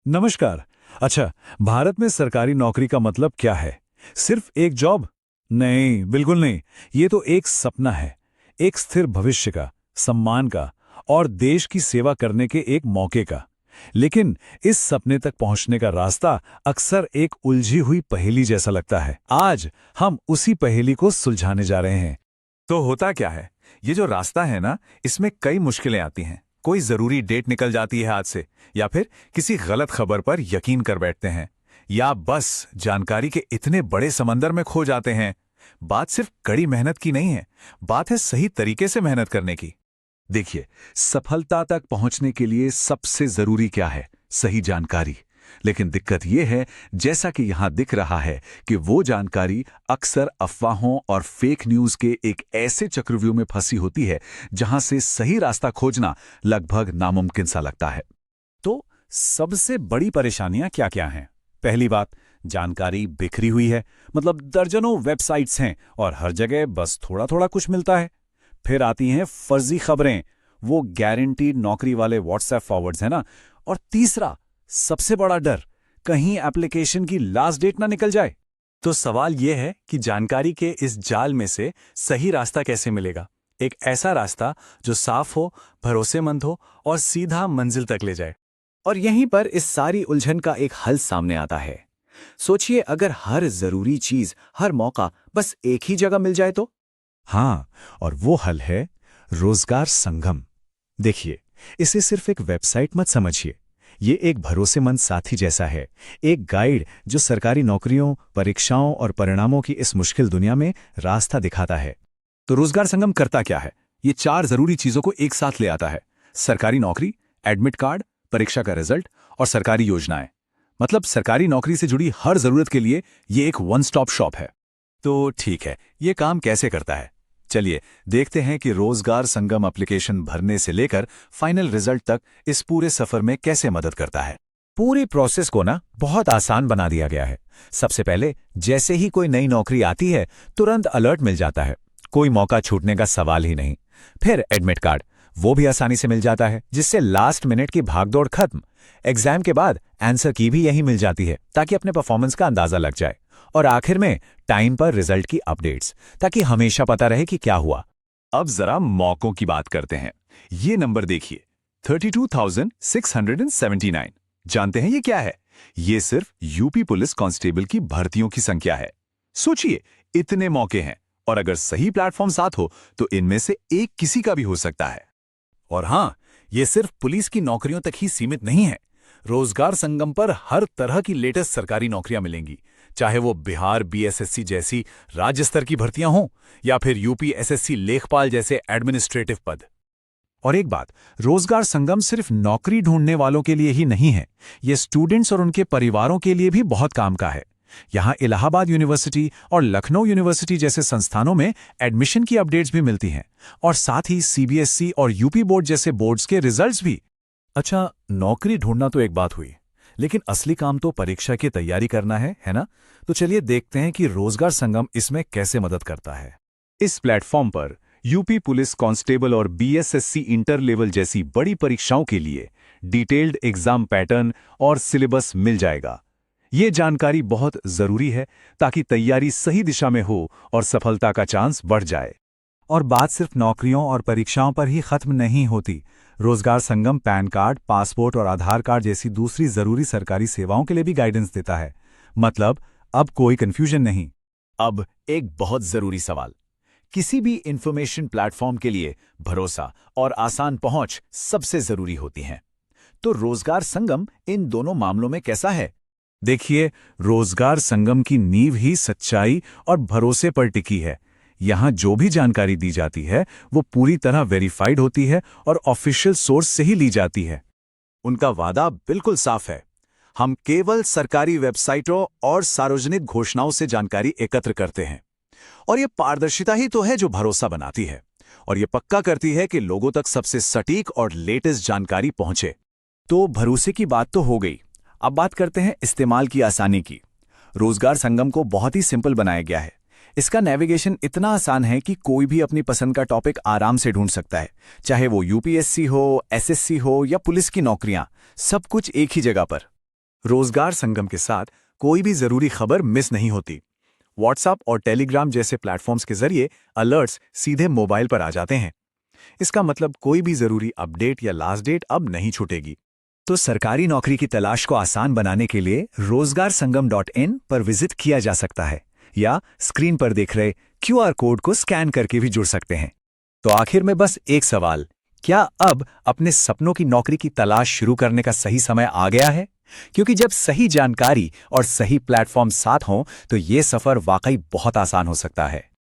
नमस्कार। अच्छा, भारत में सरकारी नौकरी का मतलब क्या है? सिर्फ एक जॉब? नहीं, बिल्कुल नहीं। ये तो एक सपना है, एक स्थिर भविष्य का, सम्मान का और देश की सेवा करने के एक मौके का। लेकिन इस सपने तक पहुंचने का रास्ता अक्सर एक उलझी हुई पहेली जैसा लगता है। आज हम उसी पहेली को सुलझाने जा रहे हैं। तो होता क्या है, ये जो रास्ता है ना, इसमें कई मुश्किलें आती हैं। कोई जरूरी डेट निकल जाती है हाथ से, या फिर किसी गलत खबर पर यकीन कर बैठते हैं, या बस जानकारी के इतने बड़े समंदर में खो जाते हैं। बात सिर्फ कड़ी मेहनत की नहीं है, बात है सही तरीके से मेहनत करने की। देखिए, सफलता तक पहुंचने के लिए सबसे जरूरी क्या है? सही जानकारी। लेकिन दिक्कत यह है, जैसा कि यहां दिख रहा है, कि वो जानकारी अक्सर अफवाहों और फेक न्यूज के एक ऐसे चक्रव्यूह में फंसी होती है जहां से सही रास्ता खोजना लगभग नामुमकिन सा लगता है। तो सबसे बड़ी परेशानियां क्या-क्या हैं? पहली बात, जानकारी बिखरी हुई है। मतलब दर्जनों वेबसाइट्स हैं और हर जगह बस थोड़ा-थोड़ा कुछ मिलता है। फिर आती हैं फर्जी खबरें, वो गारंटीड नौकरी वाले व्हाट्सएप फॉरवर्ड्स हैं ना। और तीसरा, सबसे बड़ा डर, कहीं एप्लीकेशन की लास्ट डेट ना निकल जाए। तो सवाल यह है कि जानकारी के इस जाल में से सही रास्ता कैसे मिलेगा? एक ऐसा रास्ता जो साफ हो, भरोसेमंद हो और सीधा मंजिल तक ले जाए। और यहीं पर इस सारी उलझन का एक हल सामने आता है। सोचिए, अगर हर जरूरी चीज, हर मौका बस एक ही जगह मिल जाए तो? हाँ, और वो हल है रोजगार संगम। देखिए, इसे सिर्फ एक वेबसाइट मत समझिए। ये एक भरोसेमंद साथी जैसा है, एक गाइड जो सरकारी नौकरियों, परीक्षाओं और परिणामों की इस मुश्किल दुनिया में रास्ता दिखाता है। तो रोजगार संगम करता क्या है? ये 4 जरूरी चीजों को एक साथ ले आता है: सरकारी नौकरी, एडमिट कार्ड, परीक्षा का रिजल्ट और सरकारी योजनाएं। मतलब सरकारी नौकरी से जुड़ी हर जरूरत के लिए ये एक वन स्टॉप शॉप है। तो ठीक है, ये काम कैसे करता है? चलिए देखते हैं कि रोजगार संगम एप्लीकेशन भरने से लेकर फाइनल रिजल्ट तक इस पूरे सफर में कैसे मदद करता है। पूरी प्रोसेस को ना बहुत आसान बना दिया गया है। सबसे पहले, जैसे ही कोई नई नौकरी आती है, तुरंत अलर्ट मिल जाता है। कोई मौका छूटने का सवाल ही नहीं। फिर एडमिट कार्ड, वो भी आसानी से मिल जाता है, जिससे लास्ट मिनट की भागदौड़ खत्म। एग्जाम के बाद आंसर की भी यही मिल जाती है, ताकि अपने परफॉर्मेंस का अंदाजा लग जाए। और आखिर में टाइम पर रिजल्ट की अपडेट्स, ताकि हमेशा पता रहे कि क्या हुआ। अब जरा मौकों की बात करते हैं। ये नंबर देखिए, 32,679। जानते हैं ये क्या है? ये सिर्फ यूपी पुलिस कांस्टेबल की भर्तियों की संख्या है। सोचिए, इतने मौके हैं, और अगर सही प्लेटफॉर्म साथ हो तो इनमें से एक किसी का भी हो सकता है। और हाँ, ये सिर्फ पुलिस की नौकरियों तक ही सीमित नहीं है। रोजगार संगम पर हर तरह की लेटेस्ट सरकारी नौकरियां मिलेंगी, चाहे वो बिहार बीएसएससी जैसी राज्य स्तर की भर्तियां हों या फिर यूपी एसएससी लेखपाल जैसे एडमिनिस्ट्रेटिव पद। और एक बात, रोजगार संगम सिर्फ नौकरी ढूंढने वालों के लिए ही नहीं है, ये स्टूडेंट्स और उनके परिवारों के लिए भी बहुत काम का है। यहाँ इलाहाबाद यूनिवर्सिटी और लखनऊ यूनिवर्सिटी जैसे संस्थानों में एडमिशन की अपडेट्स भी मिलती हैं, और साथ ही सीबीएसई और यूपी बोर्ड जैसे बोर्ड्स के रिजल्ट्स भी। अच्छा, नौकरी ढूंढना तो एक बात हुई, लेकिन असली काम तो परीक्षा की तैयारी करना है ना? तो चलिए देखते हैं कि रोजगार संगम इसमें कैसे मदद करता है। इस प्लेटफॉर्म पर यूपी पुलिस कांस्टेबल और बीएसएससी इंटर लेवल जैसी बड़ी परीक्षाओं के लिए डिटेल्ड एग्जाम पैटर्न और सिलेबस मिल जाएगा। ये जानकारी बहुत जरूरी है, ताकि तैयारी सही दिशा में हो और सफलता का चांस बढ़ जाए। और बात सिर्फ नौकरियों और परीक्षाओं पर ही खत्म नहीं होती। रोजगार संगम पैन कार्ड, पासपोर्ट और आधार कार्ड जैसी दूसरी जरूरी सरकारी सेवाओं के लिए भी गाइडेंस देता है। मतलब अब कोई कंफ्यूजन नहीं। अब एक बहुत जरूरी सवाल, किसी भी इंफॉर्मेशन प्लेटफॉर्म के लिए भरोसा और आसान पहुंच सबसे जरूरी होती है। तो रोजगार संगम इन दोनों मामलों में कैसा है? देखिए, रोजगार संगम की नींव ही सच्चाई और भरोसे पर टिकी है। यहाँ जो भी जानकारी दी जाती है वो पूरी तरह वेरीफाइड होती है और ऑफिशियल सोर्स से ही ली जाती है। उनका वादा बिल्कुल साफ है, हम केवल सरकारी वेबसाइटों और सार्वजनिक घोषणाओं से जानकारी एकत्र करते हैं। और ये पारदर्शिता ही तो है जो भरोसा बनाती है, और ये पक्का करती है कि लोगों तक सबसे सटीक और लेटेस्ट जानकारी पहुंचे। तो भरोसे की बात तो हो गई, अब बात करते हैं इस्तेमाल की आसानी की। रोजगार संगम को बहुत ही सिंपल बनाया गया है। इसका नेविगेशन इतना आसान है कि कोई भी अपनी पसंद का टॉपिक आराम से ढूंढ सकता है, चाहे वो यूपीएससी हो, एसएससी हो या पुलिस की नौकरियां, सब कुछ एक ही जगह पर। रोजगार संगम के साथ कोई भी जरूरी खबर मिस नहीं होती। व्हाट्सएप और टेलीग्राम जैसे प्लेटफॉर्म्स के जरिए अलर्ट्स सीधे मोबाइल पर आ जाते हैं। इसका मतलब कोई भी जरूरी अपडेट या लास्ट डेट अब नहीं छूटेगी। तो सरकारी नौकरी की तलाश को आसान बनाने के लिए rozgarsangam.in पर विजिट किया जा सकता है या स्क्रीन पर देख रहे QR कोड को स्कैन करके भी जुड़ सकते हैं। तो आखिर में बस एक सवाल, क्या अब अपने सपनों की नौकरी की तलाश शुरू करने का सही समय आ गया है? क्योंकि जब सही जानकारी और सही प्लेटफॉर्म साथ हों तो ये सफर वाकई बहुत आसान हो सकता है।